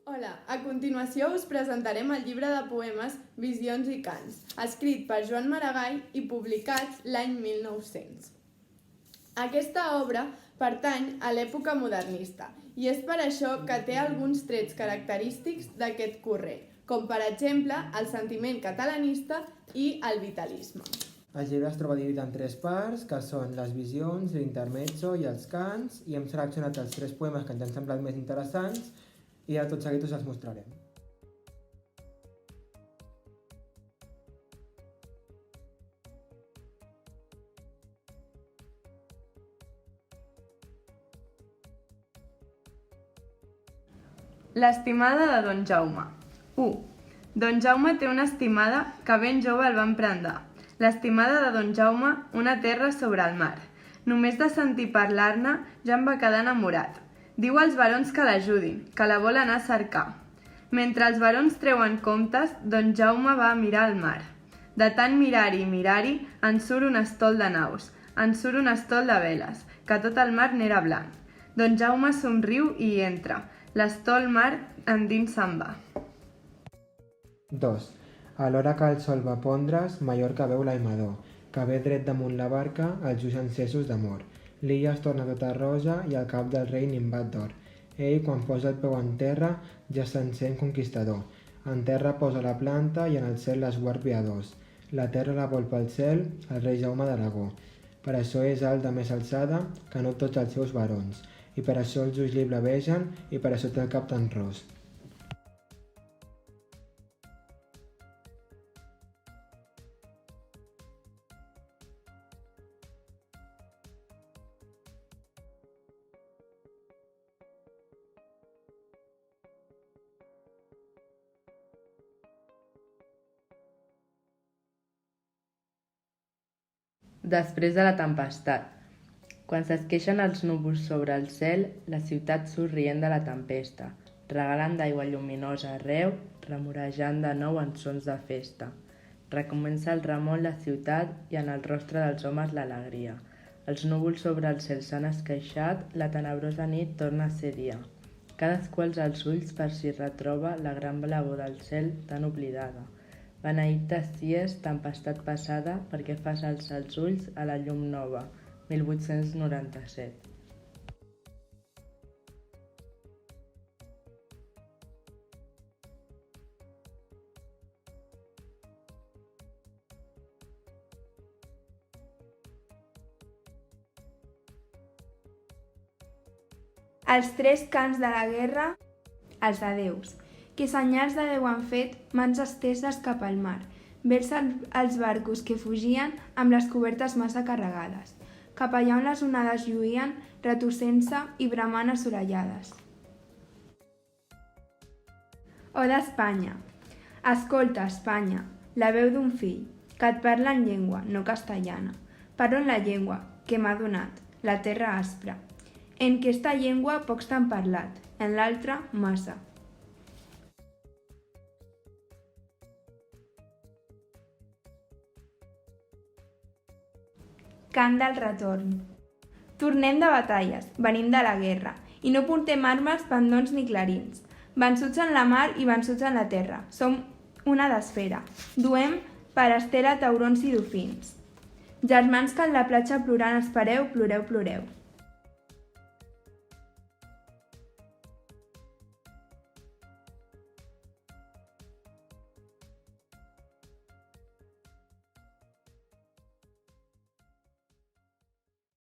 Hola, a continuació us presentarem el llibre de poemes Visions i cants, escrit per Joan Maragall i publicat l'any 1900. Aquesta obra pertany a l'època modernista i és per això que té alguns trets característics d'aquest corrent, com per exemple el sentiment catalanista i el vitalisme. El llibre es troba dividit en 3 parts, que són les visions, l'intermezzo i els cants, i hem seleccionat els 3 poemes que ens han semblat més interessants i ara tot seguit us els mostrarem. L'estimada de Don Jaume. 1. Don Jaume té una estimada que ben jove el van prendar. L'estimada de Don Jaume, una terra sobre el mar. Només de sentir parlar-ne ja em va quedar enamorat. Diu als barons que l'ajudin, que la vol anar a cercar. Mentre els barons treuen comptes, Don Jaume va a mirar el mar. De tant mirar-hi, en surt un estol de naus, en surt un estol de veles, que tot el mar n'era blanc. Don Jaume somriu i hi entra. L'estol mar endins se'n va. 2. A l'hora que el sol va pondre's, Mallorca veu l'aimador, que ve dret damunt la barca els ulls encesos d'amor. L'illa es torna tota roja i al cap del rei nimbat d'or. Ell, quan posa el peu en terra, ja se'n sent conquistador. En terra posa la planta i en el cel l'esguard piadós. La terra la vol pel cel el rei Jaume d'Aragó. Per això és alt de més alçada que no tots els seus barons. I per això els ulls li blavegen i per això té el cap tan ros. Després de la tempestat. Quan s'esqueixen els núvols sobre el cel, la ciutat surt rient de la tempesta, regalant d'aigua lluminosa arreu, remorejant de nou en sons de festa. Recomença el remol la ciutat i en el rostre dels homes l'alegria. Els núvols sobre el cel s'han esqueixat, la tenebrosa nit torna a ser dia. Cadascú alça els ulls per si retroba la gran blavor del cel tan oblidada. Beneït sies, tempestat passada, perquè fas alçar els ulls a la llum nova. 1897. Els 3 cants de la guerra, els adeus. Que senyals de Déu han fet mans esteses cap al mar, vers els barcos que fugien amb les cobertes massa carregades, cap allà on les onades lluïen, retussent-se i bramant assolellades. Oda Espanya. Escolta, Espanya, la veu d'un fill, que et parla en llengua, no castellana. Parlo en la llengua que m'ha donat, la terra aspra. En aquesta llengua pocs t'han parlat, en l'altra, massa. Cant del retorn. Tornem de batalles, venim de la guerra, i no portem armes, pendons ni clarins. Vençuts en la mar i vençuts en la terra, som una d'esfera. Duem per estera taurons i dofins. Germans que en la platja plorant espereu, ploreu, ploreu.